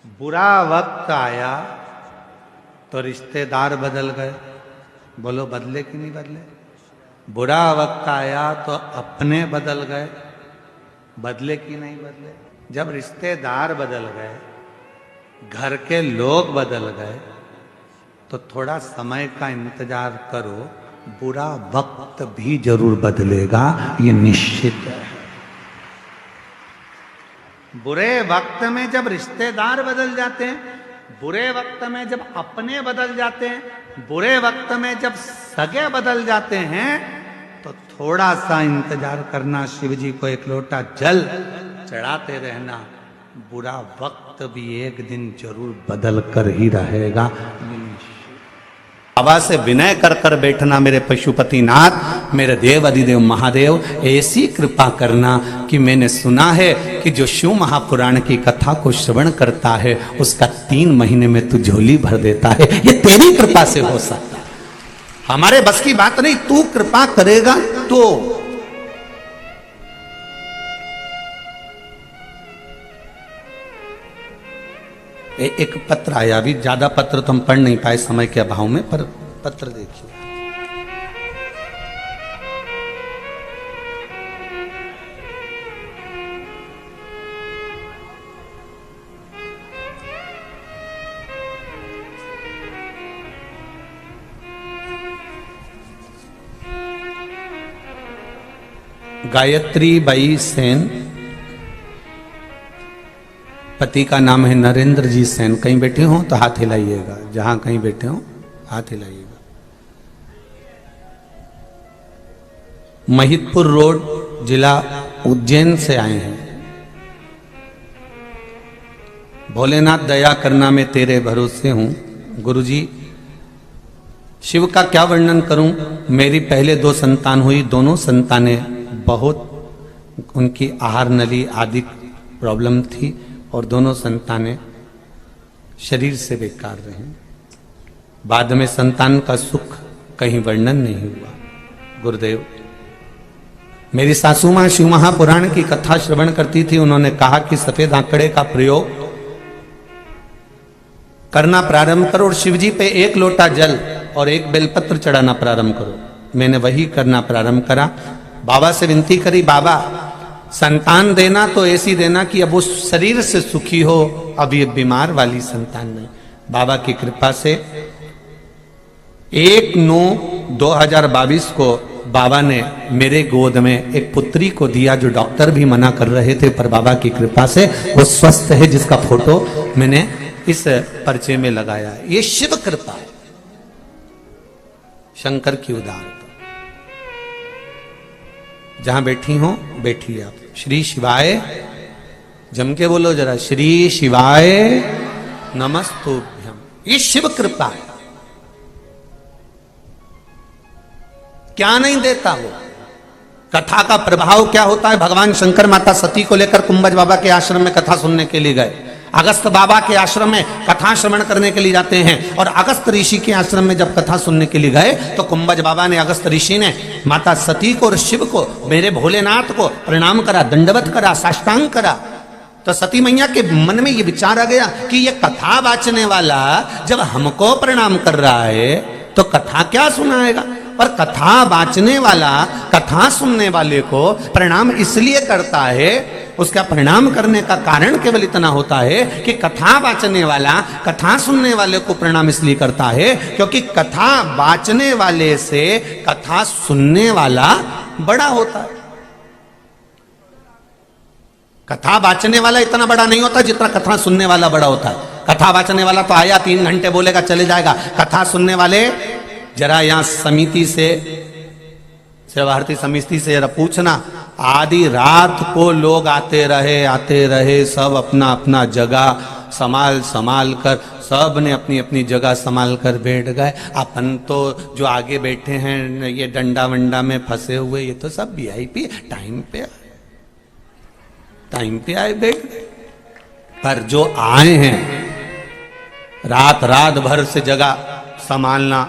बुरा वक्त आया तो रिश्तेदार बदल गए। बोलो बदले कि नहीं बदले? बुरा वक्त आया तो अपने बदल गए, बदले कि नहीं बदले? जब रिश्तेदार बदल गए, घर के लोग बदल गए, तो थोड़ा समय का इंतजार करो, बुरा वक्त भी जरूर बदलेगा, ये निश्चित है। बुरे वक्त में जब रिश्तेदार बदल जाते हैं, बुरे वक्त में जब अपने बदल जाते हैं, बुरे वक्त में जब सगे बदल जाते हैं, तो थोड़ा सा इंतजार करना, शिव जी को एक लोटा जल चढ़ाते रहना, बुरा वक्त भी एक दिन जरूर बदल कर ही रहेगा। बाबा से विनय कर कर बैठना, मेरे पशुपतिनाथ, मेरे देव अधिदेव महादेव, ऐसी कृपा करना कि मैंने सुना है कि जो शिव महापुराण की कथा को श्रवण करता है उसका 3 महीने में तू झोली भर देता है। ये तेरी कृपा से हो सकता है, हमारे बस की बात नहीं, तू कृपा करेगा तो। एक पत्र आया, अभी ज्यादा पत्र तो हम पढ़ नहीं पाए समय के अभाव में, पर पत्र देखिए। गायत्री बाई सेन, पति का नाम है नरेंद्र जी सेन। कहीं बैठे हो तो हाथ हिलाइएगा, जहां कहीं बैठे हो हाथ हिलाइएगा। महिदपुर रोड, जिला उज्जैन से आए हैं। भोलेनाथ दया करना, मैं तेरे भरोसे हूं। गुरुजी, शिव का क्या वर्णन करूं? मेरी पहले 2 संतान हुई, दोनों संतानें बहुत, उनकी आहार नली आदि प्रॉब्लम थी और दोनों संतानें शरीर से बेकार रहे। बाद में संतान का सुख कहीं वर्णन नहीं हुआ। गुरुदेव, मेरी सासू मां शिव महापुराण की कथा श्रवण करती थी, उन्होंने कहा कि सफेद आंकड़े का प्रयोग करना प्रारंभ करो और शिव जी पे 1 लोटा जल और 1 बेलपत्र चढ़ाना प्रारंभ करो। मैंने वही करना प्रारंभ करा। बाबा से विनती करी, बाबा संतान देना तो ऐसी देना कि अब वो शरीर से सुखी हो, अब ये बीमार वाली संतान नहीं। बाबा की कृपा से 1/9/2022 को बाबा ने मेरे गोद में एक पुत्री को दिया, जो डॉक्टर भी मना कर रहे थे, पर बाबा की कृपा से वो स्वस्थ है, जिसका फोटो मैंने इस पर्चे में लगाया है। ये शिव कृपा है, शंकर की उदारता। जहां बैठी हो बैठिए आप। श्री शिवाय, जम के बोलो जरा, श्री शिवाय नमस्तुभ्यम। ये शिव कृपा है, क्या नहीं देता वो। कथा का प्रभाव क्या होता है? भगवान शंकर माता सती को लेकर कुंभज बाबा के आश्रम में कथा सुनने के लिए गए। अगस्त बाबा के आश्रम में कथा श्रवण करने के लिए जाते हैं, और अगस्त ऋषि के आश्रम में जब कथा सुनने के लिए गए तो कुंभज बाबा ने, अगस्त ऋषि ने माता सती को और शिव को, मेरे भोलेनाथ को प्रणाम करा, दंडवत करा, साष्टांग करा। तो सती मैया के मन में ये विचार आ गया कि ये कथा वाचने वाला जब हमको प्रणाम कर रहा है तो कथा क्या सुनाएगा? पर कथा वाचने वाला कथा सुनने वाले को प्रणाम इसलिए करता है, उसका प्रणाम करने का कारण केवल इतना होता है कि कथा वाचने वाला कथा सुनने वाले को प्रणाम इसलिए करता है क्योंकि कथा वाचने वाले से कथा सुनने वाला बड़ा होता है। कथा वाचने वाला इतना बड़ा नहीं होता जितना कथा सुनने वाला बड़ा होता है। कथा वाचने वाला तो आया 3 घंटे बोलेगा चले जाएगा। कथा सुनने वाले, जरा यहां समिति से, सेवा भारती समिति से जरा पूछना, आधी रात को लोग आते रहे, सब अपना अपना जगह संभाल कर, सब ने अपनी अपनी जगह संभाल कर बैठ गए। अपन तो जो आगे बैठे हैं ये डंडा वंडा में फंसे हुए, ये तो सब VIP टाइम पे आए बैठ गए। पर जो आए हैं रात भर से जगह संभालना,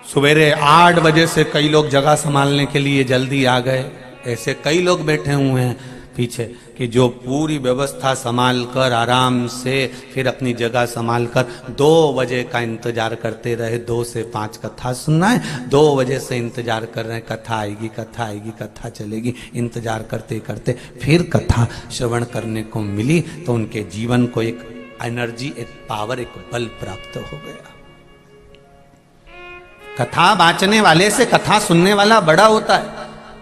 सवेरे 8 बजे से कई लोग जगह संभालने के लिए जल्दी आ गए, ऐसे कई लोग बैठे हुए हैं। पीछे कि जो पूरी व्यवस्था संभाल कर आराम से फिर अपनी जगह संभाल कर 2 बजे का इंतजार करते रहे। 2 से 5 कथा सुनना है, 2 बजे से इंतजार कर रहे हैं, कथा आएगी कथा आएगी कथा चलेगी। इंतजार करते करते फिर कथा श्रवण करने को मिली तो उनके जीवन को एक एनर्जी, एक पावर, एक बल प्राप्त हो गया। कथा बांचने वाले से कथा सुनने वाला बड़ा होता है।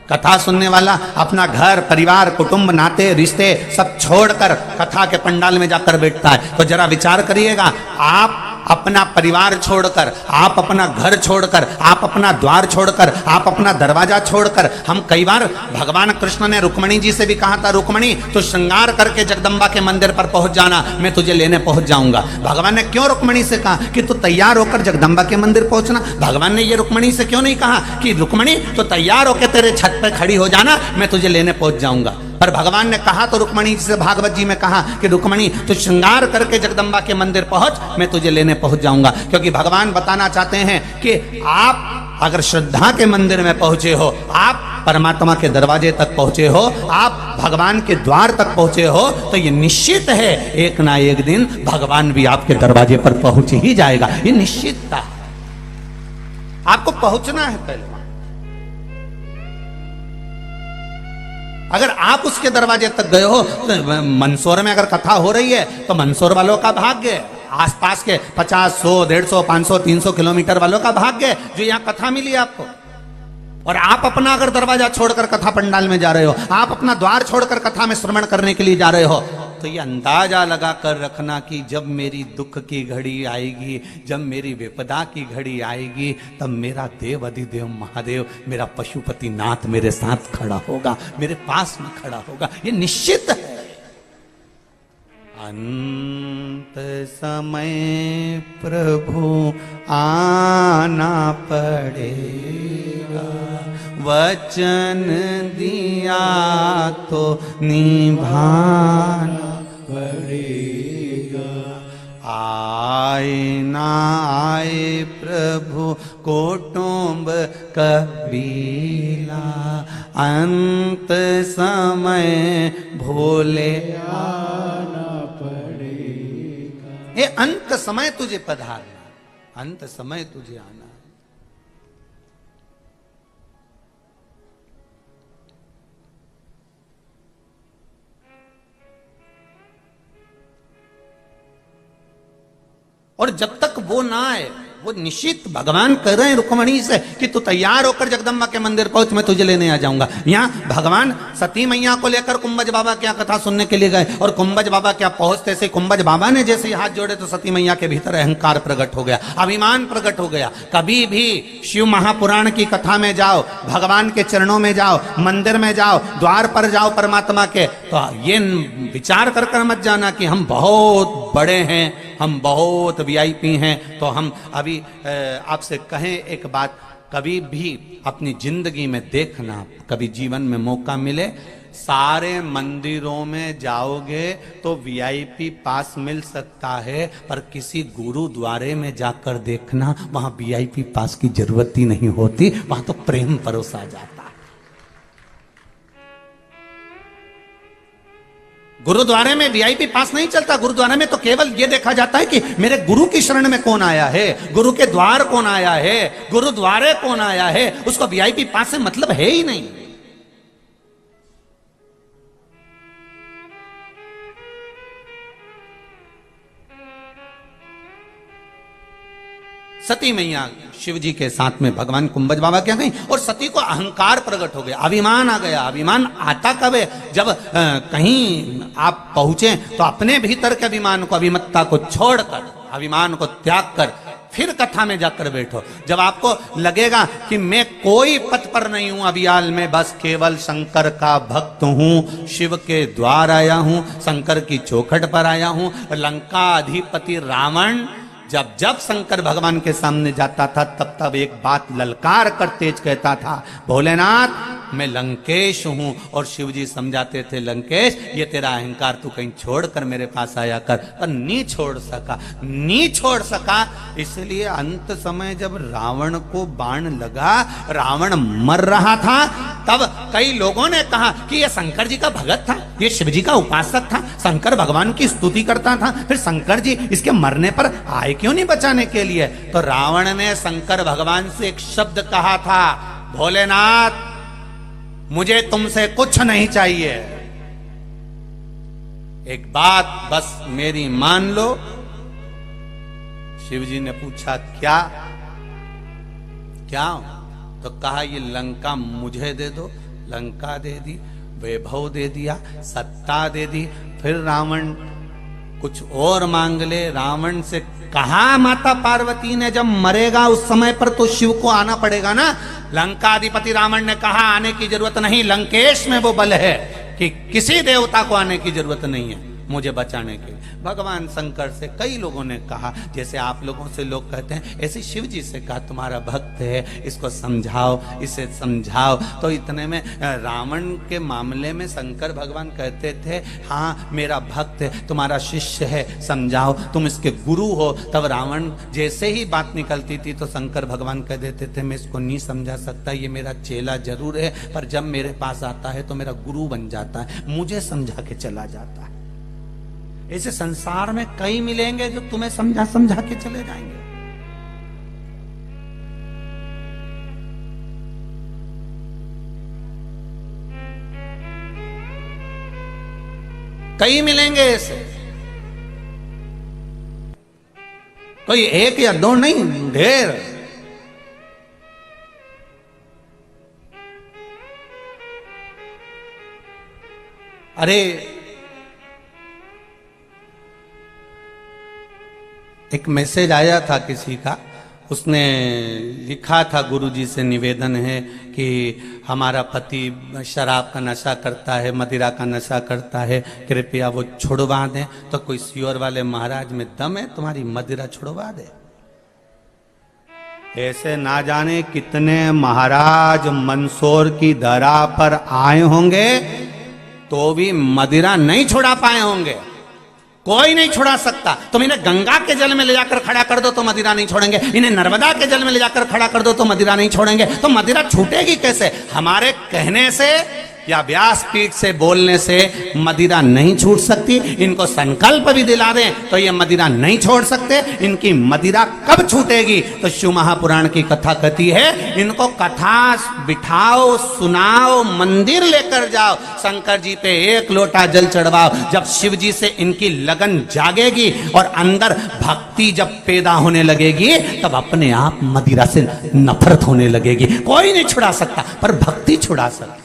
कथा सुनने वाला अपना घर परिवार कुटुंब नाते रिश्ते सब छोड़कर कथा के पंडाल में जाकर बैठता है। तो जरा विचार करिएगा, आप अपना परिवार छोड़कर, आप अपना घर छोड़कर, आप अपना द्वार छोड़कर, आप अपना दरवाजा छोड़कर, हम कई बार भगवान कृष्ण ने रुक्मणी जी से भी कहा था, रुक्मणी तो श्रृंगार करके जगदम्बा के मंदिर पर पहुंच जाना, मैं तुझे लेने पहुंच जाऊंगा। भगवान ने क्यों रुक्मणी से कहा कि तू तैयार होकर जगदम्बा के मंदिर पहुंचना? भगवान ने ये रुक्मणी से क्यों नहीं कहा कि रुक्मणी तो तैयार होकर तेरे छत पर खड़ी हो जाना, मैं तुझे लेने पहुंच जाऊंगा? पर भगवान ने कहा तो रुक्मणी जी से, भागवत जी में कहा कि रुक्मणी तो श्रृंगार करके जगदम्बा के मंदिर पहुंच, मैं तुझे लेने पहुंच जाऊंगा। क्योंकि भगवान बताना चाहते हैं कि आप अगर श्रद्धा के मंदिर में पहुंचे हो, आप परमात्मा के दरवाजे तक पहुंचे हो, आप भगवान के द्वार तक पहुंचे हो, तो ये निश्चित है एक ना एक दिन भगवान भी आपके दरवाजे पर पहुंच ही जाएगा। ये निश्चितता, आपको पहुंचना है पहले। अगर आप उसके दरवाजे तक गए हो, तो मंदसौर में अगर कथा हो रही है तो मंदसौर वालों का भाग्य है, आसपास के 50, 100, 150, 500, 300 किलोमीटर वालों का भाग्य है जो यहाँ कथा मिली आपको। और आप अपना अगर दरवाजा छोड़कर कथा पंडाल में जा रहे हो, आप अपना द्वार छोड़कर कथा में श्रवण करने के लिए जा रहे हो, तो ये अंदाजा लगा कर रखना कि जब मेरी दुख की घड़ी आएगी, जब मेरी विपदा की घड़ी आएगी, तब मेरा देव अधिदेव महादेव, मेरा पशुपति नाथ मेरे साथ खड़ा होगा, मेरे पास में खड़ा होगा। ये निश्चित है। अंत समय प्रभु आना पड़ेगा, वचन दिया तो निभाना पड़ेगा। आए ना आए प्रभु कुटुंब कबीला, अंत समय भोले आना पड़ेगा। ये अंत समय तुझे पधारना, अंत समय तुझे आना। और जब तक वो ना आए, वो निश्चित भगवान कह रहे हैं रुक्मणी से कि तू तैयार होकर जगदम्बा के मंदिर पहुंच, मैं तुझे लेने आ जाऊंगा। यहाँ भगवान सती मैया को लेकर कुंभज बाबा क्या कथा सुनने के लिए गए, और कुंभज बाबा क्या पहुंचते से कुंभज बाबा ने जैसे हाथ जोड़े तो सती मैया के भीतर अहंकार प्रकट हो गया, अभिमान प्रकट हो गया। कभी भी शिव महापुराण की कथा में जाओ, भगवान के चरणों में जाओ, मंदिर में जाओ, द्वार पर जाओ परमात्मा के, तो ये विचार कर मत जाना कि हम बहुत बड़े हैं, हम बहुत वीआईपी हैं। तो हम अभी आपसे कहें एक बात, कभी भी अपनी जिंदगी में देखना, कभी जीवन में मौका मिले, सारे मंदिरों में जाओगे तो वीआईपी पास मिल सकता है, पर किसी गुरुद्वारे में जाकर देखना, वहां वीआईपी पास की जरूरत ही नहीं होती, वहां तो प्रेम परोसा जाता। गुरुद्वारे में वीआईपी पास नहीं चलता। गुरुद्वारे में तो केवल यह देखा जाता है कि मेरे गुरु की शरण में कौन आया है, गुरु के द्वार कौन आया है, गुरुद्वारे कौन आया है, उसको वीआईपी पास से मतलब है ही नहीं। सती मैया शिव जी के साथ में भगवान कुंभज बाबा क्या गई, और सती को अहंकार प्रकट हो गया, अभिमान आ गया। अभिमान आता कब है? जब कहीं आप पहुंचे तो अपने भीतर के अभिमान को, अभिमत्ता को छोड़कर, अभिमान को त्याग कर फिर कथा में जाकर बैठो। जब आपको लगेगा कि मैं कोई पथ पर नहीं हूं अभियाल में, बस केवल शंकर का भक्त हूं, शिव के द्वार आया हूं, शंकर की चौखट पर आया हूं। लंका अधिपति रावण जब जब शंकर भगवान के सामने जाता था, तब तब एक बात ललकार कर तेज कहता था, भोलेनाथ मैं लंकेश हूं। और शिव जी समझाते थे, लंकेश ये तेरा अहंकार तू कहीं छोड़कर मेरे पास आया कर, पर नहीं छोड़ सका, नहीं छोड़ सका। इसलिए अंत समय जब रावण को बाण लगा, रावण मर रहा था, तब कई लोगों ने कहा कि ये शंकर जी का भगत था, ये शिव जी का उपासक था, शंकर भगवान की स्तुति करता था, फिर शंकर जी इसके मरने पर आए क्यों नहीं बचाने के लिए? तो रावण ने शंकर भगवान से एक शब्द कहा था, भोलेनाथ मुझे तुमसे कुछ नहीं चाहिए, एक बात बस मेरी मान लो। शिव जी ने पूछा क्या क्या? तो कहा ये लंका मुझे दे दो। लंका दे दी, वैभव दे दिया, सत्ता दे दी। फिर रावण कुछ और मांग ले। रावण से कहा माता पार्वती ने जब मरेगा उस समय पर तो शिव को आना पड़ेगा ना। लंकाधिपति रावण ने कहा आने की जरूरत नहीं, लंकेश में वो बल है कि किसी देवता को आने की जरूरत नहीं है मुझे बचाने के लिए। भगवान शंकर से कई लोगों ने कहा, जैसे आप लोगों से लोग कहते हैं, ऐसे शिव जी से कहा तुम्हारा भक्त है, इसको समझाओ, इसे समझाओ। तो इतने में रावण के मामले में शंकर भगवान कहते थे हाँ मेरा भक्त है, तुम्हारा शिष्य है, समझाओ, तुम इसके गुरु हो। तब रावण जैसे ही बात निकलती थी तो शंकर भगवान कह देते थे मैं इसको नहीं समझा सकता, ये मेरा चेला जरूर है, पर जब मेरे पास आता है तो मेरा गुरु बन जाता है, मुझे समझा के चला जाता है। ऐसे संसार में कई मिलेंगे जो तुम्हें समझा समझा के चले जाएंगे। कई मिलेंगे ऐसे, कोई एक या दो नहीं, ढेर। अरे एक मैसेज आया था किसी का, उसने लिखा था गुरुजी से निवेदन है कि हमारा पति शराब का नशा करता है, मदिरा का नशा करता है, कृपया वो छुड़वा दें। तो कोई सियोर वाले महाराज में दम है तुम्हारी मदिरा छुड़वा दे? ऐसे ना जाने कितने महाराज मंदसौर की धरा पर आए होंगे तो भी मदिरा नहीं छुड़ा पाए होंगे। कोई नहीं छुड़ा सकता। तुम इन्हें गंगा के जल में ले जाकर खड़ा कर दो तो मदिरा नहीं छोड़ेंगे, इन्हें नर्मदा के जल में ले जाकर खड़ा कर दो तो मदिरा नहीं छोड़ेंगे। तो मदिरा छूटेगी कैसे? हमारे कहने से या व्यासपीठ से बोलने से मदिरा नहीं छूट सकती। इनको संकल्प भी दिला दें तो ये मदिरा नहीं छोड़ सकते। इनकी मदिरा कब छूटेगी? तो शिव महापुराण की कथा कहती है इनको कथा बिठाओ, सुनाओ, मंदिर लेकर जाओ, शंकर जी पे एक लोटा जल चढ़वाओ। जब शिव जी से इनकी लगन जागेगी और अंदर भक्ति जब पैदा होने लगेगी तब अपने आप मदिरा से नफरत होने लगेगी। कोई नहीं छुड़ा सकता पर भक्ति छुड़ा सकती।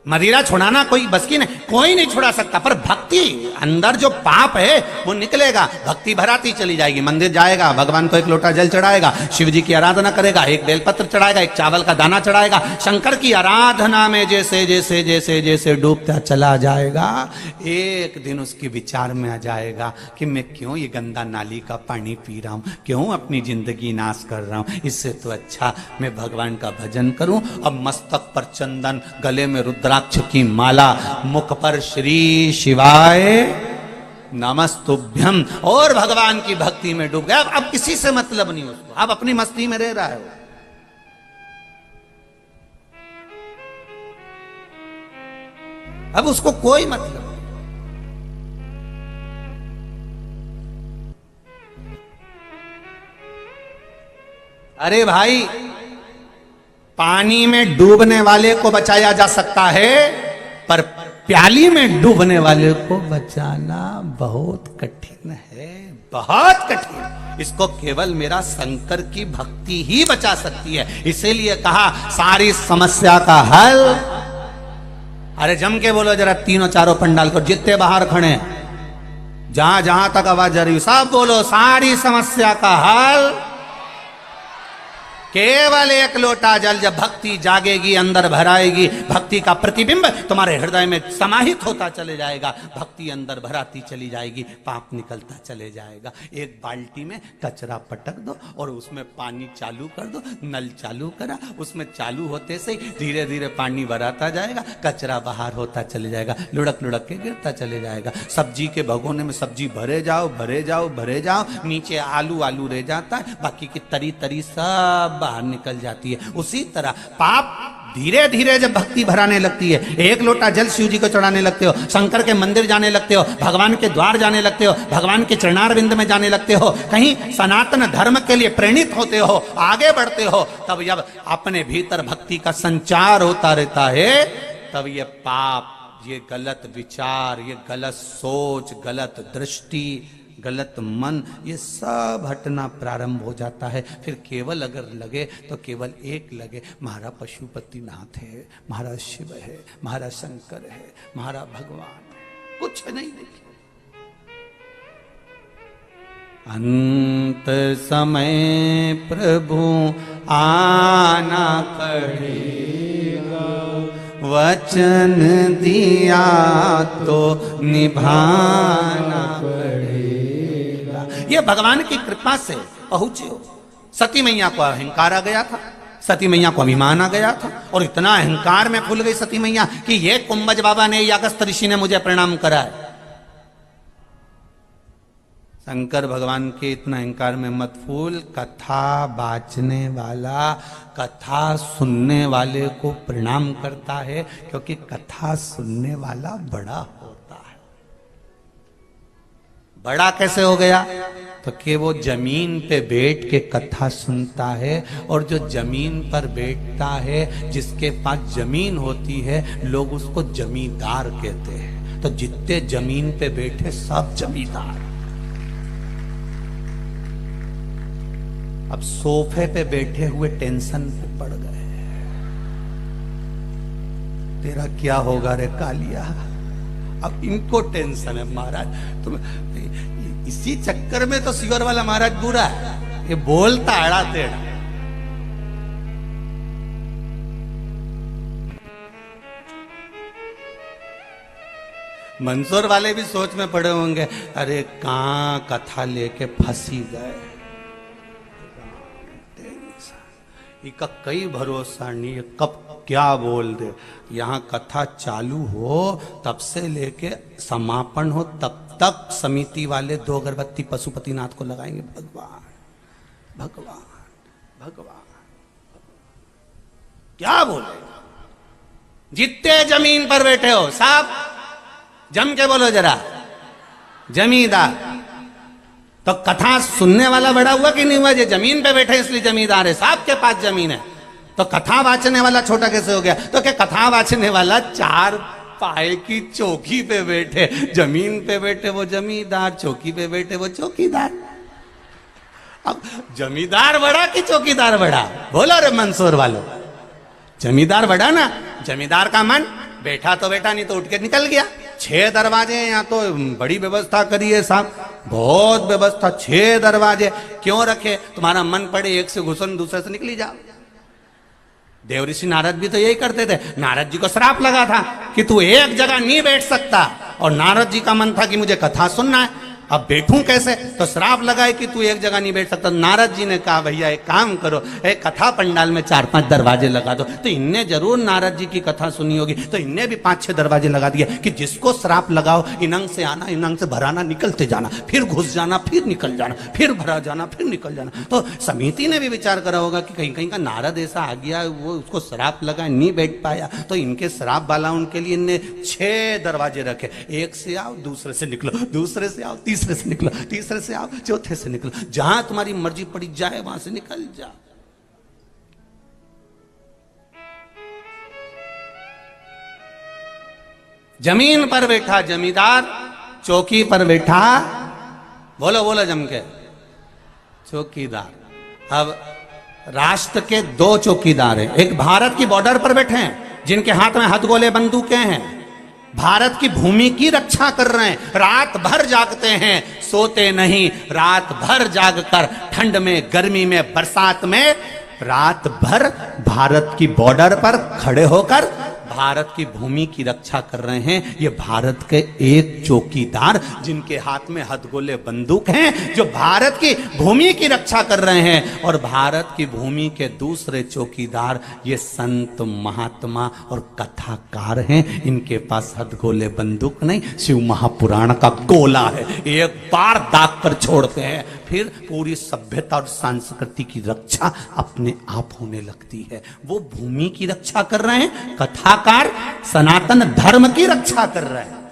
मदिरा छुड़ाना कोई बस की नहीं, कोई नहीं छुड़ा सकता, पर भक्ति अंदर जो पाप है वो निकलेगा। भक्ति भराती चली जाएगी। मंदिर जाएगा, भगवान को एक लोटा जल चढ़ाएगा, शिव जी की आराधना करेगा, एक बेलपत्र चढ़ाएगा, एक चावल का दाना चढ़ाएगा। शंकर की आराधना में जैसे जैसे जैसे जैसे डूबता चला जाएगा, एक दिन उसके विचार में आ जाएगा कि मैं क्यों ये गंदा नाली का पानी पी रहा हूं, क्यों अपनी जिंदगी नाश कर रहा हूं। इससे तो अच्छा मैं भगवान का भजन करूं। अब मस्तक पर चंदन, गले में रुद्राक्ष की माला, मुख पर श्री शिवाय नमस्तुभ्यम, और भगवान की भक्ति में डूब गया। अब किसी से मतलब नहीं उसको, अब अपनी मस्ती में रह रहा है वो। अब उसको कोई मतलब नहीं। अरे भाई, पानी में डूबने वाले को बचाया जा सकता है पर प्याली में डूबने वाले को बचाना बहुत कठिन है, बहुत कठिन। इसको केवल मेरा शंकर की भक्ति ही बचा सकती है। इसीलिए कहा सारी समस्या का हल। अरे जम के बोलो जरा, तीनों चारों पंडाल को, जितने बाहर खड़े जहां जहां तक आवाज जा रही सब बोलो, सारी समस्या का हल केवल एक लोटा जल। जब भक्ति जागेगी, अंदर भराएगी, भक्ति का प्रतिबिंब तुम्हारे हृदय में समाहित होता चले जाएगा, भक्ति अंदर भराती चली जाएगी, पाप निकलता चले जाएगा। एक बाल्टी में कचरा पटक दो और उसमें पानी चालू कर दो, नल चालू करा, उसमें चालू होते से धीरे धीरे पानी भराता जाएगा, कचरा बाहर होता चले जाएगा, लुढ़क लुढ़क के गिरता चले जाएगा। सब्जी के भगोने में सब्जी भरे जाओ, भरे जाओ, भरे जाओ, नीचे आलू आलू रह जाता है, बाकी की तरी तरी सब बाहर निकल जाती है। उसी तरह पाप धीरे धीरे जब भक्ति भराने लगती है, एक लोटा जल शिव जी को चढ़ाने लगते हो, शंकर के मंदिर जाने लगते हो, भगवान के द्वार जाने लगते हो, भगवान के चरणारविंद में जाने लगते हो, कहीं सनातन धर्म के लिए प्रेरित होते हो, आगे बढ़ते हो, तब जब अपने भीतर भक्ति का संचार होता रहता है, तब ये पाप, ये गलत विचार, ये गलत सोच, गलत दृष्टि, गलत मन, ये सब हटना प्रारंभ हो जाता है। फिर केवल अगर लगे तो केवल एक लगे, महारा पशुपतिनाथ है, महारा शिव है, महारा शंकर है, महारा भगवान है, कुछ नहीं देखिए। अंत समय प्रभु आना पड़ेगा, वचन दिया तो निभाना पड़ेगा। ये भगवान की कृपा से पहुंचे हो। सती मैया को अहंकार आ गया था, सती मैया को अभिमान आ गया था, और इतना अहंकार में फूल गई सती मैया कि ये कुंभज बाबा ने, या अगस्त ऋषि ने मुझे प्रणाम करा है। शंकर भगवान के इतना अहंकार में मत फूल, कथा बाचने वाला, कथा सुनने वाले को प्रणाम करता है, क्योंकि कथा सुनने वाला बड़ा होता है। बड़ा कैसे हो गया? तो कि वो जमीन पे बैठ के कथा सुनता है, और जो जमीन पर बैठता है, जिसके पास जमीन होती है, लोग उसको जमींदार कहते हैं। तो जितने जमीन पे बैठे सब जमींदार। अब सोफे पे बैठे हुए टेंशन पे पड़ गए, तेरा क्या होगा रे कालिया। अब इनको टेंशन है, महाराज तुम इसी चक्कर में तो सिवर वाला महाराज बुरा है, ये बोलता अड़ा टेढ़ा। मंसूर वाले भी सोच में पड़े होंगे, अरे कहां कथा लेके फंसी गए, इसका कई भरोसा नहीं है, कब क्या बोल दे। यहाँ कथा चालू हो तब से लेके समापन हो तब तक समिति वाले 2 अगरबत्ती पशुपतिनाथ को लगाएंगे। भगवान भगवान भगवान क्या बोले। जितने जमीन पर बैठे हो सब जम के बोलो जरा, जमींदार। तो कथा सुनने वाला बड़ा हुआ कि नहीं हुआ? जो जमीन पे बैठे इसलिए जमींदार है, साहब के पास जमीन है। तो कथा वाचने वाला छोटा कैसे हो गया? तो क्या कथा वाचने वाला 4 पाए की चौकी पे बैठे, जमीन पे बैठे वो जमींदार, चौकी पे बैठे वो चौकीदार। अब जमींदार बड़ा कि चौकीदार बड़ा? बोलो रे मंसूर वालों, जमींदार बड़ा ना। जमींदार का मन बैठा तो बैठा, नहीं तो उठ के निकल गया। 6 दरवाजे हैं, यहाँ तो बड़ी व्यवस्था करी है साहब, बहुत व्यवस्था। 6 दरवाजे क्यों रखे? तुम्हारा मन पड़े एक से घुसन दूसरे से निकली जाओ। देव ऋषि नारद भी तो यही करते थे। नारद जी को श्राप लगा था कि तू एक जगह नहीं बैठ सकता, और नारद जी का मन था कि मुझे कथा सुनना है, अब बैठूं कैसे? तो श्राप लगाए कि तू एक जगह नहीं बैठ सकता। नारद जी ने कहा भैया एक काम करो, एक कथा पंडाल में 4-5 दरवाजे लगा दो। तो इनने जरूर नारद जी की कथा सुनी होगी, तो इनने भी 5-6 दरवाजे लगा दिए कि जिसको श्राप लगाओ, इनंग से आना, इनंग से भराना, निकलते जाना, फिर घुस जाना, फिर निकल जाना, फिर भरा जाना, फिर निकल जाना। तो समिति ने भी विचार करा होगा कि कहीं कहीं का नारद ऐसा आ गया, वो उसको श्राप लगा, नहीं बैठ पाया, तो इनके श्राप वाला उनके लिए इनने 6 दरवाजे रखे। एक से आओ, दूसरे से निकलो, दूसरे से आओ, तीसरे से निकलो, तीसरे से आओ, चौथे से निकलो, जहां तुम्हारी मर्जी पड़ी जाए वहां से निकल जा। जमीन पर बैठा जमींदार, चौकी पर बैठा, बोलो बोलो जम के, चौकीदार। अब राष्ट्र के 2 चौकीदार हैं। एक भारत की बॉर्डर पर बैठे हैं, जिनके हाथ में हथगोले बंदूकें हैं, भारत की भूमि की रक्षा कर रहे हैं, रात भर जागते हैं, सोते नहीं, रात भर जागकर ठंड में, गर्मी में, बरसात में, रात भर भारत की बॉर्डर पर खड़े होकर भारत की भूमि की रक्षा कर रहे हैं। ये भारत के एक चौकीदार, जिनके हाथ में हथगोले बंदूक हैं, जो भारत की भूमि की रक्षा कर रहे हैं। और भारत की भूमि के दूसरे चौकीदार ये संत महात्मा और कथाकार हैं। इनके पास हथगोले बंदूक नहीं, शिव महापुराण का गोला है, एक बार दाग कर छोड़ते हैं, फिर पूरी सभ्यता और संस्कृति की रक्षा अपने आप होने लगती है। वो भूमि की रक्षा कर रहे हैं, कथाकार सनातन धर्म की रक्षा कर रहे हैं।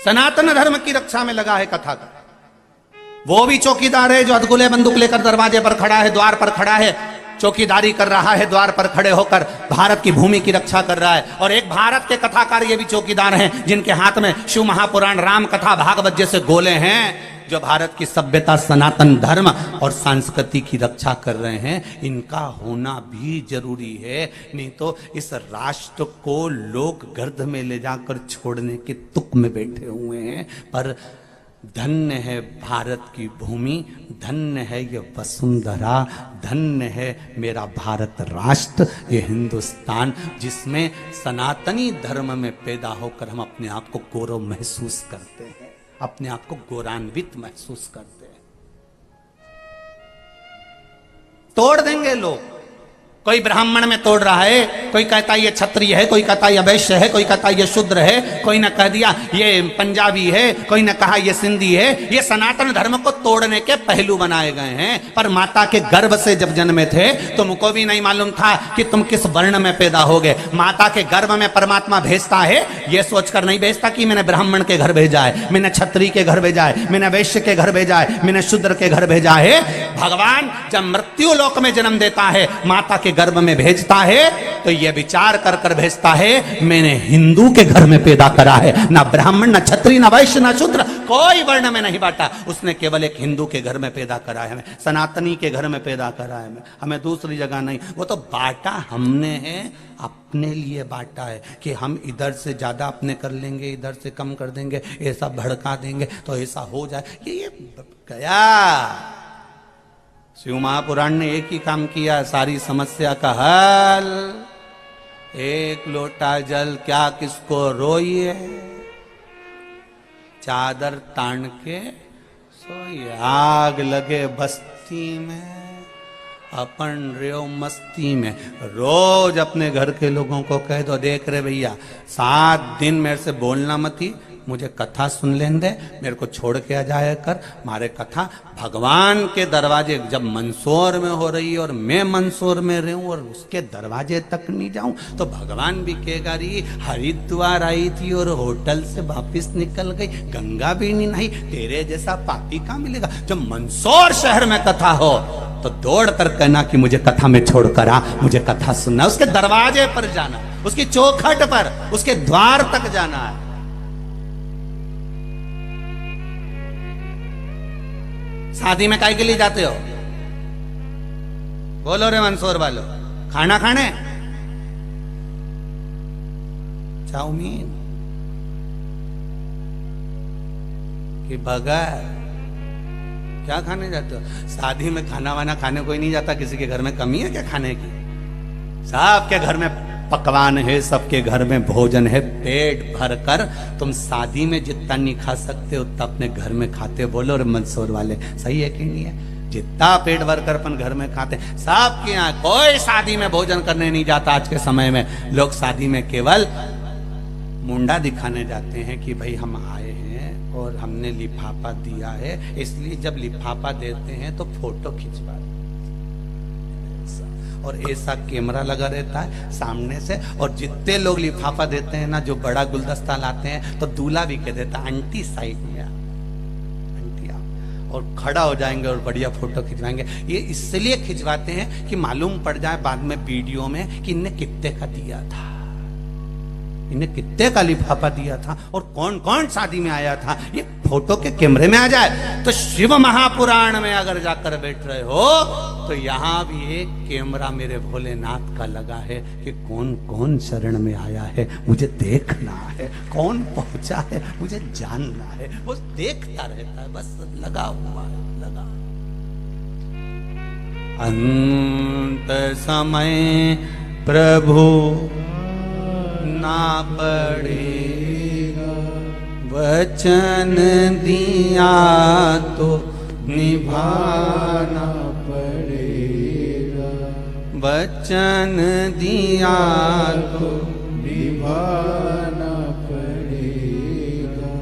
सनातन धर्म की रक्षा में लगा है कथाकार। वो भी चौकीदार है जो अधगुले बंदूक लेकर दरवाजे पर खड़ा है, द्वार पर खड़ा है, चौकीदारी कर रहा है, द्वार पर खड़े होकर भारत की भूमि की रक्षा कर रहा है। और एक भारत के कथाकार ये भी चौकीदार हैं जिनके हाथ में शिव महापुराण, राम कथा, भागवत जैसे गोले हैं, जो भारत की सभ्यता, सनातन धर्म और संस्कृति की रक्षा कर रहे हैं। इनका होना भी जरूरी है, नहीं तो इस राष्ट्र को लोग गर्द में ले जाकर छोड़ने के तुक में बैठे हुए हैं। पर धन्य है भारत की भूमि, धन्य है ये वसुंधरा, धन्य है मेरा भारत राष्ट्र, ये हिंदुस्तान, जिसमें सनातनी धर्म में पैदा होकर हम अपने आप को गौरव महसूस करते हैं, अपने आप को गौरवान्वित महसूस करते हैं। तोड़ देंगे लोग, कोई ब्राह्मण में तोड़ रहा है, कोई कहता ये क्षत्रिय है, कोई कहता ये वैश्य है, कोई कहता ये शूद्र है, कोई ने कह दिया ये पंजाबी है, कोई ने कहा ये सिंधी है। ये सनातन धर्म को तोड़ने के पहलू बनाए गए हैं। पर माता के गर्भ से जब जन्मे थे तुमको भी नहीं मालूम था कि तुम किस वर्ण में पैदा होगे। माता के गर्भ में परमात्मा भेजता है, ये सोचकर नहीं भेजता कि मैंने ब्राह्मण के घर भेजा है, मैंने क्षत्रिय के घर भेजा है, मैंने वैश्य के घर भेजा है, मैंने शूद्र के घर भेजा है। भगवान जब मृत्यु लोक में जन्म देता है, माता के गर्भ में भेजता है, तो यह विचार कर कर भेजता है मैंने हिंदू के घर में पैदा करा है, ना ब्राह्मण, ना क्षत्रिय, ना वैश्य, ना शूद्र, कोई वर्ण में नहीं बांटा। उसने केवल एक हिंदू के घर में पैदा करा है, हमें सनातनी के घर में पैदा करा है, हमें दूसरी जगह नहीं। वो तो बांटा हमने है, अपने लिए बांटा है कि हम इधर से ज्यादा अपने कर लेंगे, इधर से कम कर देंगे, ऐसा भड़का देंगे तो ऐसा हो जाए। ये गया। शिव महापुराण ने एक ही काम किया, सारी समस्या का हल। एक लोटा जल क्या किसको रोइए, चादर तान के सोइए। आग लगे बस्ती में, अपन रेव मस्ती में। रोज अपने घर के लोगों को कह दो, देख रहे भैया 7 दिन मेरे से बोलना मत ही, मुझे कथा सुन लेने दे, मेरे को छोड़ के आ जाया कर। मारे कथा भगवान के दरवाजे जब मंदसौर में हो रही है और मैं मंदसौर में रहूं और उसके दरवाजे तक नहीं जाऊं, तो भगवान भी कहेगा रही हरिद्वार आई थी और होटल से वापस निकल गई, गंगा भी नहीं नहाई, तेरे जैसा पापी कहां मिलेगा। जब मंदसौर शहर में कथा हो तो दौड़ कर कहना कि मुझे कथा में छोड़कर आ, मुझे कथा सुनना। उसके दरवाजे पर जाना, उसकी चौखट पर, उसके द्वार तक जाना है। शादी में काय के लिए जाते हो? बोलो रे मंदसौर वालों, खाना खाने? चाउमीन कि बर्गर? क्या खाने जाते हो? शादी में खाना वाना खाने कोई नहीं जाता, किसी के घर में कमी है क्या खाने की? सबके घर में पकवान है, सबके घर में भोजन है, पेट भर कर। तुम शादी में जितना नहीं खा सकते उतना अपने घर में खाते। बोलो रे मंदसौर वाले, सही है कि नहीं है? जितना पेट भर कर अपन घर में खाते, सबके यहाँ कोई शादी में भोजन करने नहीं जाता। आज के समय में लोग शादी में केवल मुंडा दिखाने जाते हैं कि भाई हम आए हैं और हमने लिफाफा दिया है, इसलिए जब लिफाफा देते हैं तो फोटो खिंचवा, और ऐसा कैमरा लगा रहता है सामने से। और जितने लोग लिफाफा देते हैं ना, जो बड़ा गुलदस्ता लाते हैं, तो दूल्हा भी कह देता आंटी साइड में, आंटी आप, और खड़ा हो जाएंगे और बढ़िया फोटो खिंचवाएंगे। ये इसलिए खिंचवाते हैं कि मालूम पड़ जाए बाद में वीडियो में कि इनने कितने का दिया था, इन्हें कितने का लिफाफा दिया था और कौन कौन शादी में आया था, ये फोटो के कैमरे में आ जाए। तो शिव महापुराण में अगर जाकर बैठ रहे हो तो यहाँ भी एक कैमरा मेरे भोलेनाथ का लगा है कि कौन कौन शरण में आया है, मुझे देखना है, कौन पहुंचा है मुझे जानना है। वो देखता रहता है, बस लगा हुआ है, लगा। अंत समय प्रभु ना पड़ेगा, वचन दिया तो निभाना पड़ेगा। वचन दिया तो निभाना पड़ेगा।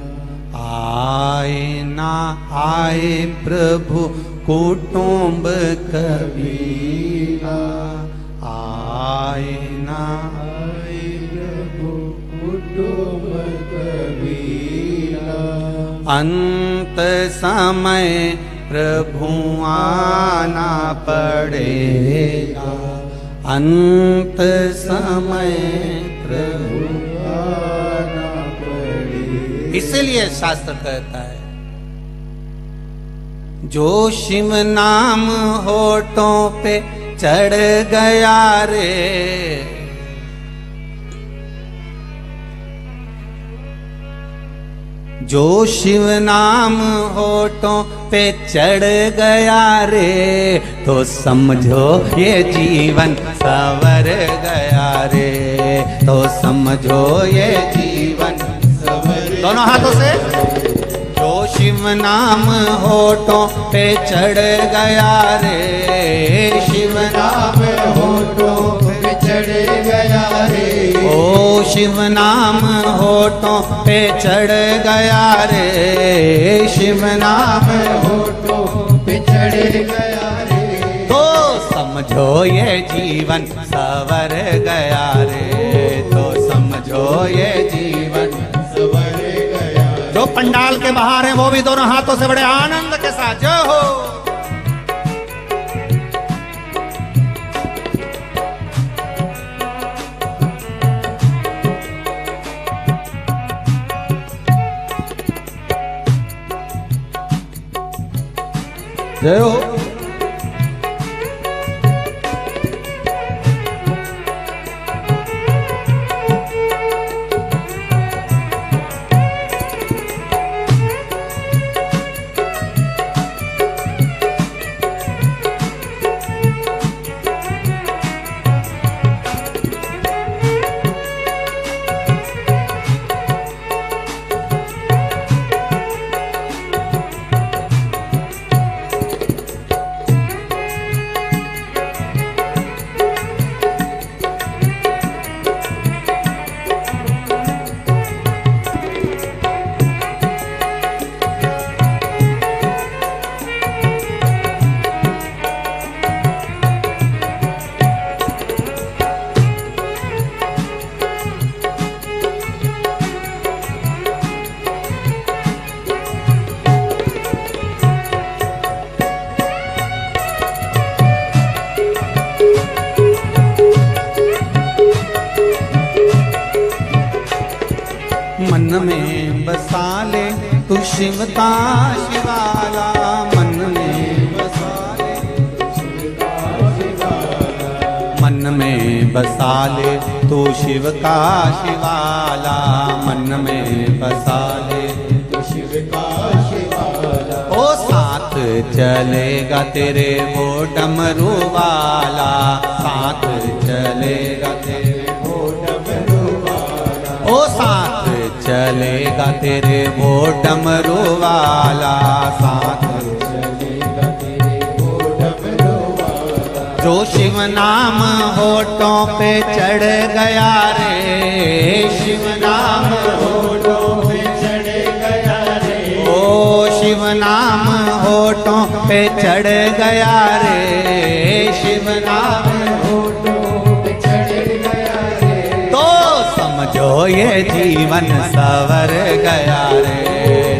आए ना आए प्रभु कुटुंब कबीरा, आए ना आए प्रभु कुटुंब कबीरा। अंत समय प्रभु आना पड़ेगा, अंत समय प्रभु आना पड़ेगा। इसलिए शास्त्र कहता है जो शिव नाम होठों पे चढ़ गया रे, जो शिव नाम होठों पे चढ़ गया रे, तो समझो ये जीवन सवर गया रे, तो समझो ये जीवन सवर। दोनों हाथों से। जो शिव नाम होठों पे चढ़ गया रे, शिव नाम होठों पे चढ़ गया रे, ओ शिव नाम होठों पे चढ़ गया रे, शिव नाम होठों पे चढ़ गया रे, तो समझो ये जीवन सवर गया रे, तो समझो ये जीवन सवर गया। जो पंडाल के बाहर हैं वो भी दोनों हाथों से बड़े आनंद के साथ जो हो। जय हो। मन में बसा ले तू शिव का शिवाला, मन में बसा ले मन में बसा ले तू शिव का शिवाला, मन में बसा ले तो शिव का शिवाला। ओ साथ चलेगा तेरे वो डमरू वाला, साथ चलेगा तेरे वो डमरू वाला। ओ साथ चलेगा तेरे वो डमरू वाला, साथ चलेगा तेरे वो डमरू वाला। जो शिव नाम होठों पे चढ़ गया रे, शिव नाम होठों पे चढ़ गया रे, ओ शिव नाम होठों पे चढ़ गया रे, शिव नाम होठों पे चढ़ गया रे, तो समझो ये जीवन सवर गया रे,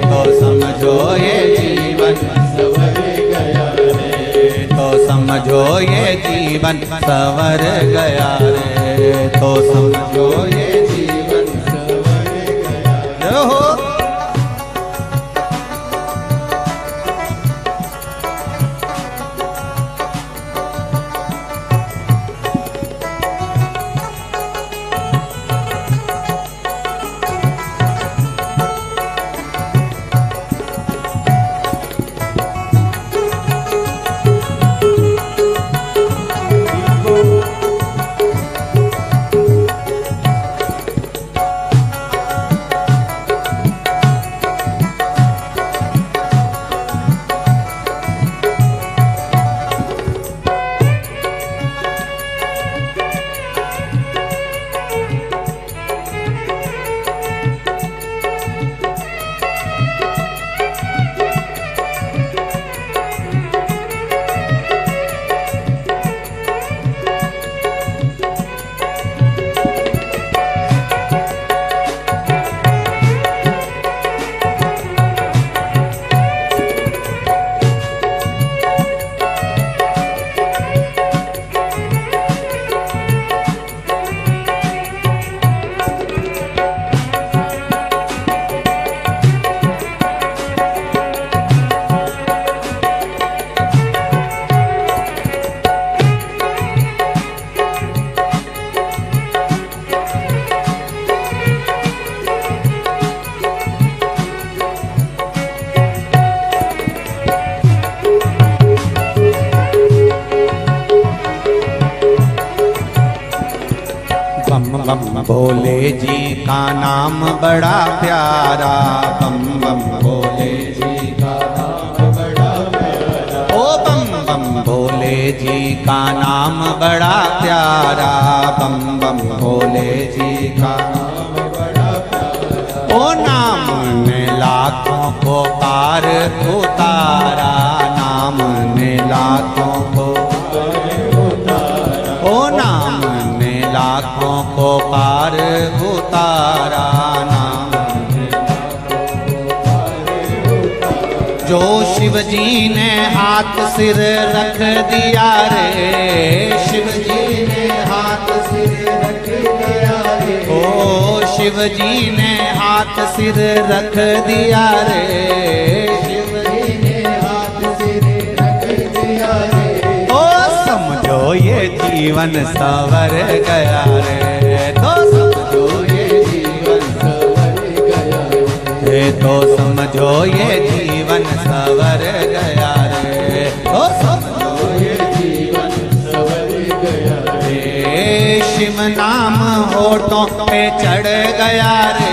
तो समझो ये जीवन सवर गया रे, तो समझो ये जीवन सवर गया रे, तो समझो ये जीवन सवर गया रे। जो हो। बम भोले जी का नाम बड़ा प्यारा, बम बम भोले जी का नाम बड़ा प्यारा। ओ बम बम भोले जी का नाम बड़ा प्यारा, बम बम भोले जी का नाम बड़ा प्यारा। ओ नाम ने लाखों को पार उतारा, नाम ने लाखों को ओ नाम ने लाखों को पार उतारा, नाम ने लाखों को पार उतारा। जो शिव जी ने हाथ सिर रख दिया रे, शिव जी ने हाथ सिर रख दिया रे। ओ शिव जी ने हाथ सिर रख दिया रे, शिव जी ने हाथ सिर रख दिया रे। ओ समझो ये जीवन संवर गया रे, तो समझो ये जीवन संवर गया रे, तो समझो ये जीवन संवर गया रे, तो समझो ये जीवन संवर गया रे। शिव नाम होठों पे चढ़ गया रे,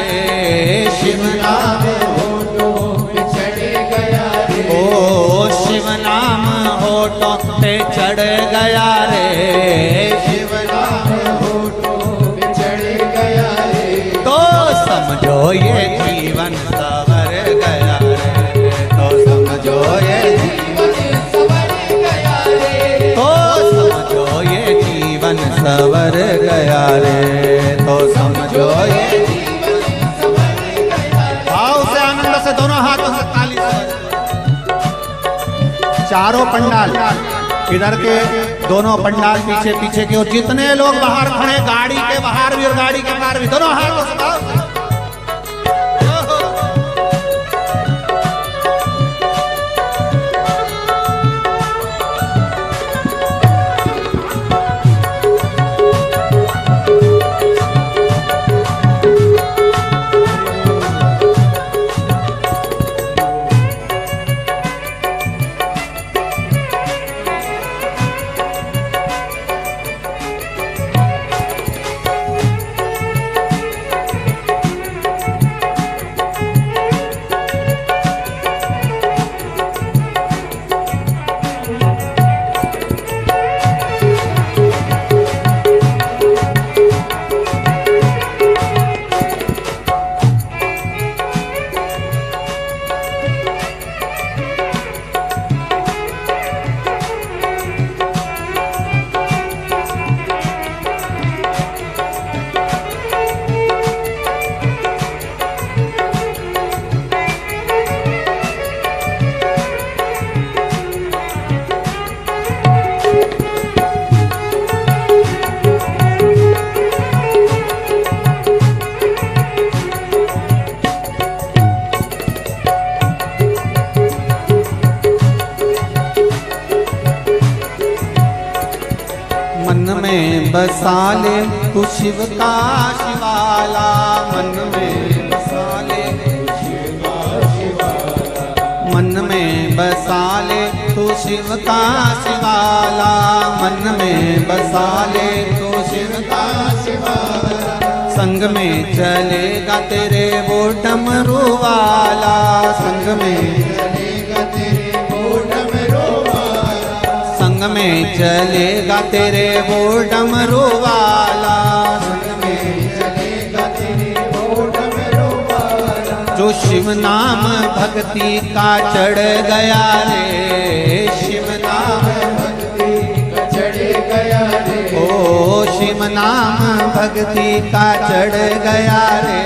शिव नाम होठों पे चढ़ गया रे। ओ शिव नाम होठों पे चढ़ गया रे, शिव नाम होठों पे चढ़ गया रे। तो समझो ये जीवन संवर गया रे, तो समझो ये जीवन संवर गया रे, तो समझो ये जीवन संवर गया रे, तो समझो ये जीवन संवर गया रे। भाव से आनंद से दोनों हाथों से ताली से चारों पंडाल, इधर के दोनों पंडाल पीछे पीछे के, और जितने लोग बाहर खड़े, गाड़ी के बाहर भी और गाड़ी के बाहर भी, दोनों हाथों से भाव से। बसा ले तू शिव का शिवाला, मन में बसा ले शिव का शिवाला, मन में बसा ले तू शिव का शिवाला, मन में बसा ले तू शिव का शिवाला। संग में चलेगा तेरे वो डमरू वाला, संग में चलेगा तेरे वो डमरू वाला, संग में चलेगा तेरे वो डमरू वाला, संग में चलेगा तेरे वो डमरू वाला। जो शिव नाम भक्ति का चढ़ गया रे, शिव नाम भक्ति का चढ़ गया रे, ओ शिव नाम भक्ति का चढ़ गया रे,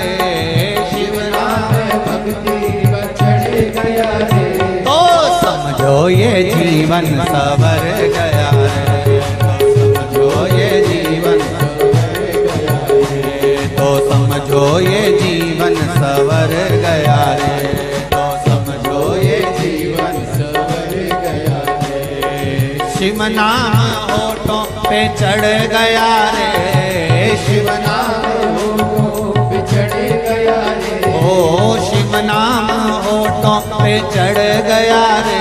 शिव नाम भक्ति का चढ़ गया रे। तो समझो ये जीवन सवर गया रे, तो समझो ये जीवन सवर गया रे, तो समझो ये जीवन सवर गया रे, तो समझो ये जीवन सवर गया रे। शिव नाम होठों पे चढ़ गया रे, शिव नाम होठों पे चढ़ गया रे, ओ शिव नाम होठों पे चढ़ गया रे,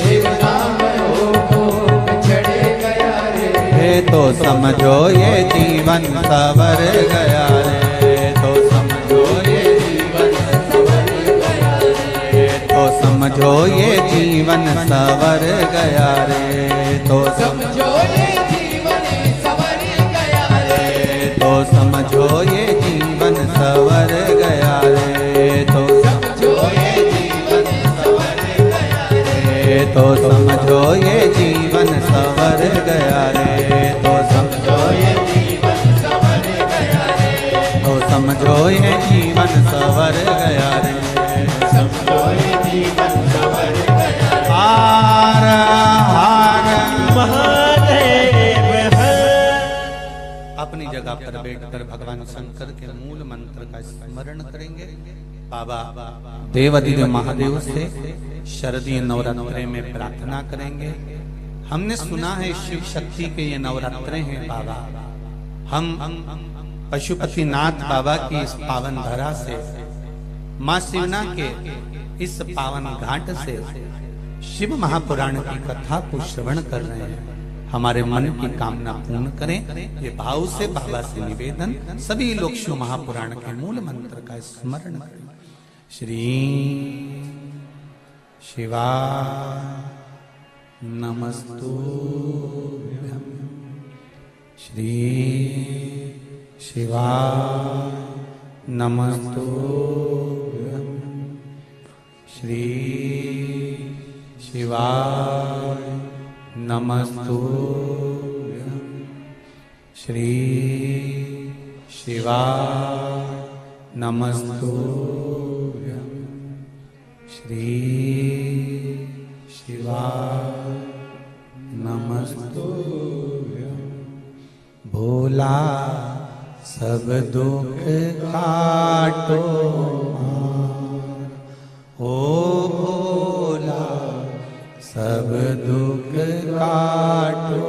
शिव नाम होठों पे चढ़ गया रे। तो समझो ये जीवन सवर गया रे, तो समझो ये जीवन सवर गया रे, तो समझो ये जीवन सवर गया रे, तो समझो ये जीवन सवर गया रे, तो समझो ये जीवन सवर गया रे, तो समझो ये जीवन सवर गया रे, तो समझो ये जीवन सवर गया रे, तो समझो ये जीवन सवर गया रे, तो समझो ये जीवन सवर गया रे, समझो ये जीवन सवर गया रे। हार हार महादेव हर। अपनी जगह पर बैठकर भगवान शंकर के मूल मंत्र का स्मरण करेंगे। बाबा देवाधिदेव महादेव से शरदीय नवरात्रे में प्रार्थना करेंगे। हमने सुना है शिव शक्ति के ये नवरात्रे हैं बाबा। हम पशुपतिनाथ बाबा की इस पावन धरा से, माँ शिवना के इस पावन घाट से शिव महापुराण की कथा को श्रवण कर रहे हैं। हमारे मन की कामना पूर्ण करें, ये भाव से बाबा से निवेदन। सभी लोग शिव महापुराण के मूल मंत्र का स्मरण करें। श्री शिवा नमस्तुभ्यं, श्री शिवा नमस्तुभ्यं, श्री शिवाय नमस्तुभ्यं, श्री शिवाय नमस्तुभ्यं, श्री शिवाय नमस्तुभ्यं। भोला सब दुख काटो ओ भोला सब दुख काटो।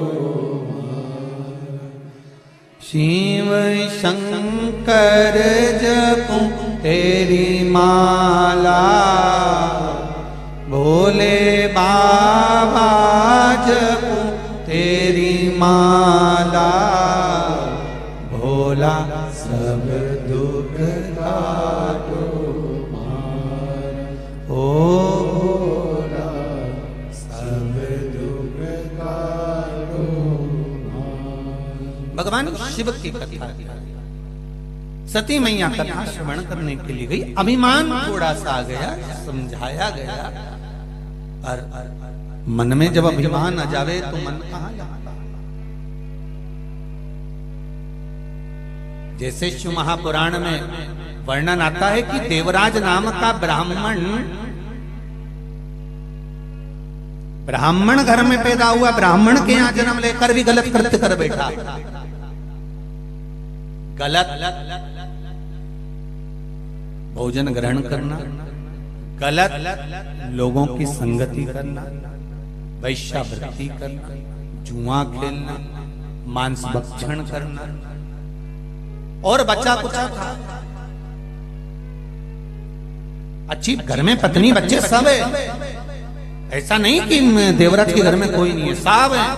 शिव शंकर जपूं तेरी माला, भोले बाबा जपूं तेरी माला, भोला सब दुख काटो ओ भोला सब दुख काटो। भगवान शिव की कथा सती मैया कथा श्रवण करने के लिए गई। अभिमान थोड़ा सा आ गया, समझाया गया, और मन में जब अभिमान आ जावे तो मन कहाँ लगता। जैसे शिव महापुराण में वर्णन आता है कि देवराज नाम का ब्राह्मण घर में पैदा हुआ, ब्राह्मण के यहां जन्म लेकर भी गलत कृत्य कर बैठा। गलत भोजन ग्रहण करना, गलत लोगों की संगति करना, वैश्यावृत्ति करना, जुआ खेलना, मांस भक्षण करना, और बच्चा कुचा था। अच्छी घर में पत्नी बच्चे सब है, ऐसा नहीं कि देवराज के घर में कोई नहीं है, सब है।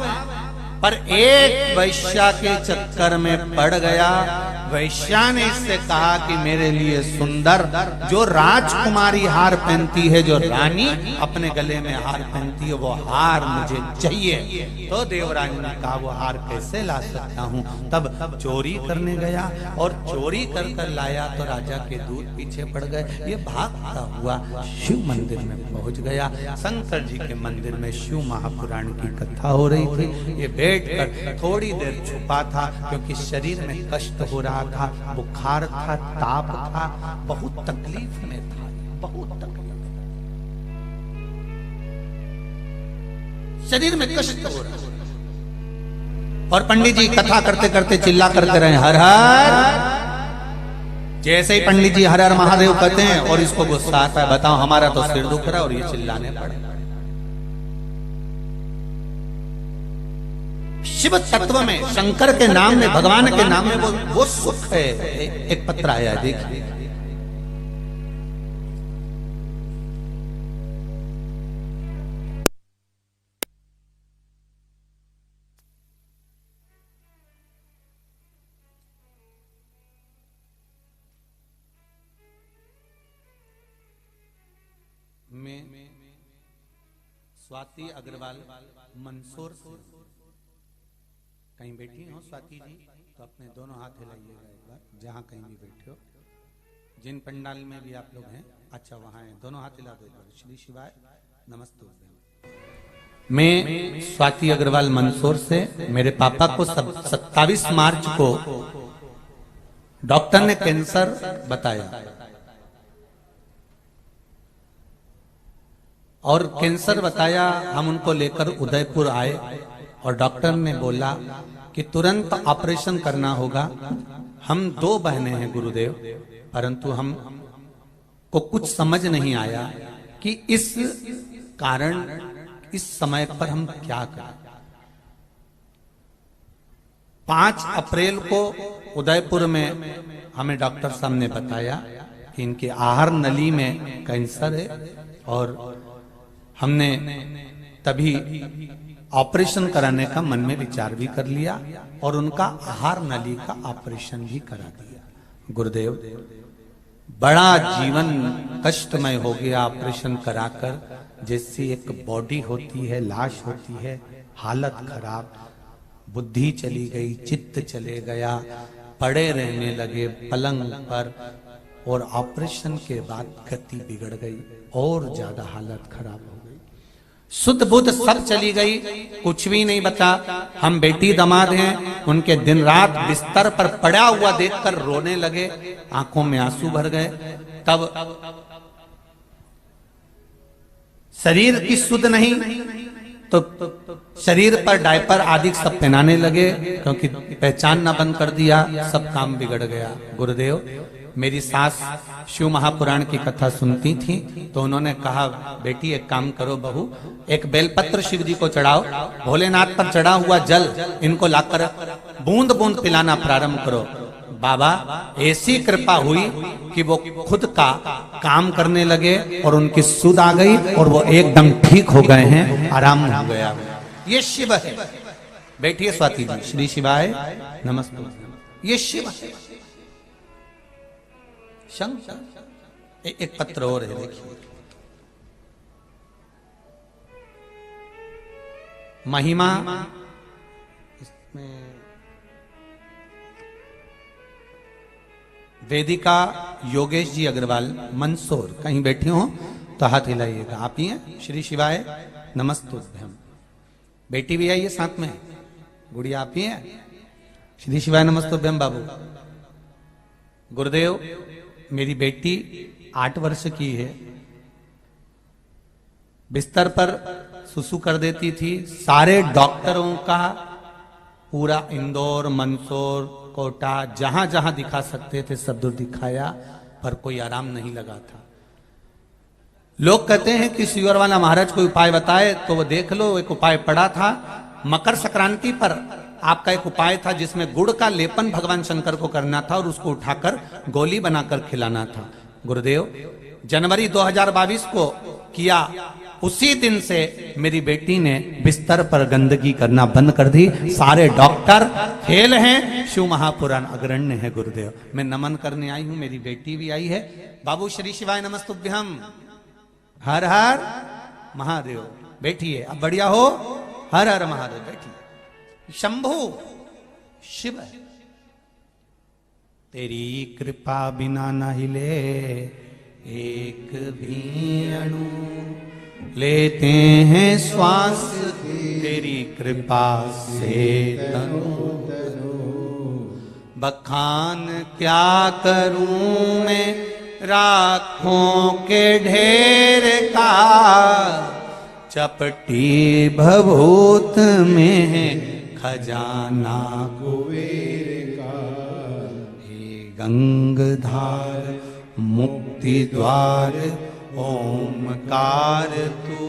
पर एक वैश्या के चक्कर में पड़ गया। वैश्या ने इससे कहा कि मेरे लिए सुंदर जो राजकुमारी हार पहनती है, जो रानी अपने गले में हार पहनती है, वो हार मुझे चाहिए। तो देवराज ने कहा वो हार कैसे ला सकता हूँ। तब चोरी करने गया और चोरी कर कर लाया तो राजा के दूत पीछे पड़ गए। ये भागता हुआ शिव मंदिर में पहुंच गया। शंकर जी के मंदिर में शिव महापुराण की कथा हो रही थी। ये बैठकर थोड़ी देर छुपा था क्योंकि शरीर में कष्ट हो रहा था, बुखार था, ताप था, बहुत तकलीफ में था, बहुत तकलीफ, शरीर में कष्ट हो रहा। और पंडित जी कथा करते करते चिल्ला करते रहे हर हर। जैसे ही पंडित जी हर हर महादेव कहते हैं और इसको गुस्सा आता है, बताओ हमारा तो सिर दुख रहा है और ये चिल्लाने पड़े। शिव तत्व में, शंकर के नाम में, भगवान के नाम में वो सुख है। एक पत्र आया देखिए। मैं स्वाति अग्रवाल मंदसौर से। कहीं बैठी हो स्वाति जी तो अपने दोनों हाथ हिलाइएगा एक बार, जहां कहीं भी बैठे हो, जिन पंडाल में भी आप लोग हैं। अच्छा वहां हैं, दोनों हाथ हिला दो एक बार। श्री शिवाय नमस्ते। मैं स्वाति अग्रवाल मंदसौर से। मेरे पापा को 27 मार्च को डॉक्टर ने कैंसर बताया और कैंसर बताया, हम उनको लेकर उदयपुर आए और डॉक्टर ने बोला कि तुरंत ऑपरेशन करना होगा। हम 2 बहनें हैं गुरुदेव, परंतु हम को कुछ समझ नहीं आया कि इस कारण इस समय पर हम क्या करें। 5 अप्रैल को उदयपुर में हमें डॉक्टर साहब ने बताया कि इनके आहार नली में कैंसर है और हमने तभी ऑपरेशन कराने का मन में विचार भी कर लिया और उनका आहार नली का ऑपरेशन भी करा दिया। गुरुदेव बड़ा जीवन कष्टमय हो गया ऑपरेशन कराकर। जैसी एक बॉडी होती है, लाश होती है, हालत खराब, बुद्धि चली गई, चित्त चले गया, पड़े रहने लगे पलंग पर और ऑपरेशन के बाद गति बिगड़ गई और ज्यादा हालत खराब हो गई। शुद्ध बुद्ध सब चली गई, कुछ भी नहीं बचा। हम बेटी दामाद हैं, उनके दिन रात बिस्तर पर पड़ा हुआ देखकर रोने लगे, आंखों में आंसू भर गए। तब शरीर की सुध नहीं तो शरीर पर डायपर आदि सब पहनाने लगे, क्योंकि पहचान ना बंद कर दिया, सब काम बिगड़ गया। गुरुदेव मेरी सास शिव महापुराण की कथा सुनती थी तो उन्होंने कहा, बेटी एक काम करो बहू, एक बेलपत्र शिव जी को चढ़ाओ, भोलेनाथ पर चढ़ा हुआ जल इनको लाकर बूंद बूंद पिलाना प्रारंभ करो। बाबा ऐसी कृपा हुई कि वो खुद का काम करने लगे और उनकी सुध आ गई और वो एकदम ठीक हो गए हैं, आराम हो गया। ये शिव है। बैठिए स्वाति जी। श्री शिवाय नमस्ते। ये शिव है। शंकर एक पत्र और है, देखिए। महिमा इसमें वेदिका योगेश जी अग्रवाल मंदसौर। कहीं बैठे हो तो हाथ हिलाइएगा। आप ही हैं? श्री शिवाय नमस्तुभ्यम। बेटी भी आई है साथ में, गुड़िया आप ही हैं? श्री शिवाय नमस्तुभ्यम बाबू। गुरुदेव मेरी बेटी 8 वर्ष की है, बिस्तर पर सुसु कर देती थी। सारे डॉक्टरों का पूरा इंदौर, मंदसौर, कोटा, जहां जहां दिखा सकते थे सब दूर दिखाया, पर कोई आराम नहीं लगा था। लोग कहते हैं कि शिवर वाला महाराज कोई उपाय बताए, तो वो देख लो, एक उपाय पड़ा था। मकर संक्रांति पर आपका एक उपाय था जिसमें गुड़ का लेपन भगवान शंकर को करना था और उसको उठाकर गोली बनाकर खिलाना था। गुरुदेव जनवरी 2022 को किया, उसी दिन से मेरी बेटी ने बिस्तर पर गंदगी करना बंद कर दी। सारे डॉक्टर फेल हैं, शिव महापुराण अग्रण्य है। गुरुदेव मैं नमन करने आई हूं, मेरी बेटी भी आई है। बाबू श्री शिवाय नमस्तुभ्यम। हर हर महादेव। बैठिए, अब बढ़िया हो। हर हर महादेव। बैठिए। शंभु शिव है। तेरी कृपा बिना न हिले एक भी अणु, लेते हैं श्वास तेरी कृपा से तनु। बखान क्या करूं मैं राखों के ढेर का, चपटी भभूत में खजाना कुबेर का। हे गंगधार मुक्ति द्वार ओमकार तू,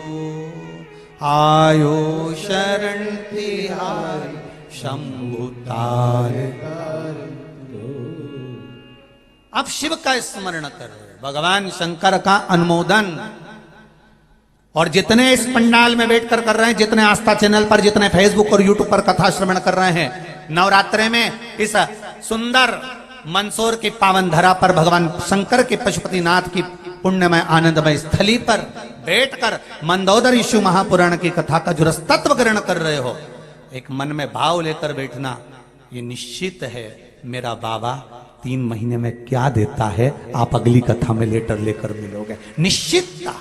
आयो शरण तिहारी शंभुतार। अब शिव का स्मरण कर रहे, भगवान शंकर का अनुमोदन। और जितने इस पंडाल में बैठकर कर रहे हैं, जितने आस्था चैनल पर, जितने फेसबुक और यूट्यूब पर कथा श्रवण कर रहे हैं, नवरात्रे में इस सुंदर मंदसौर की पावन धरा पर भगवान शंकर के पशुपतिनाथ की पुण्यमय आनंदमय स्थली पर बैठकर मंदोदर यीशु महापुराण की कथा का जो रसतत्व ग्रहण कर रहे हो, एक मन में भाव लेकर बैठना, ये निश्चित है मेरा बाबा 3 महीने में क्या देता है, आप अगली कथा में लेटर लेकर मिलोगे, निश्चितता।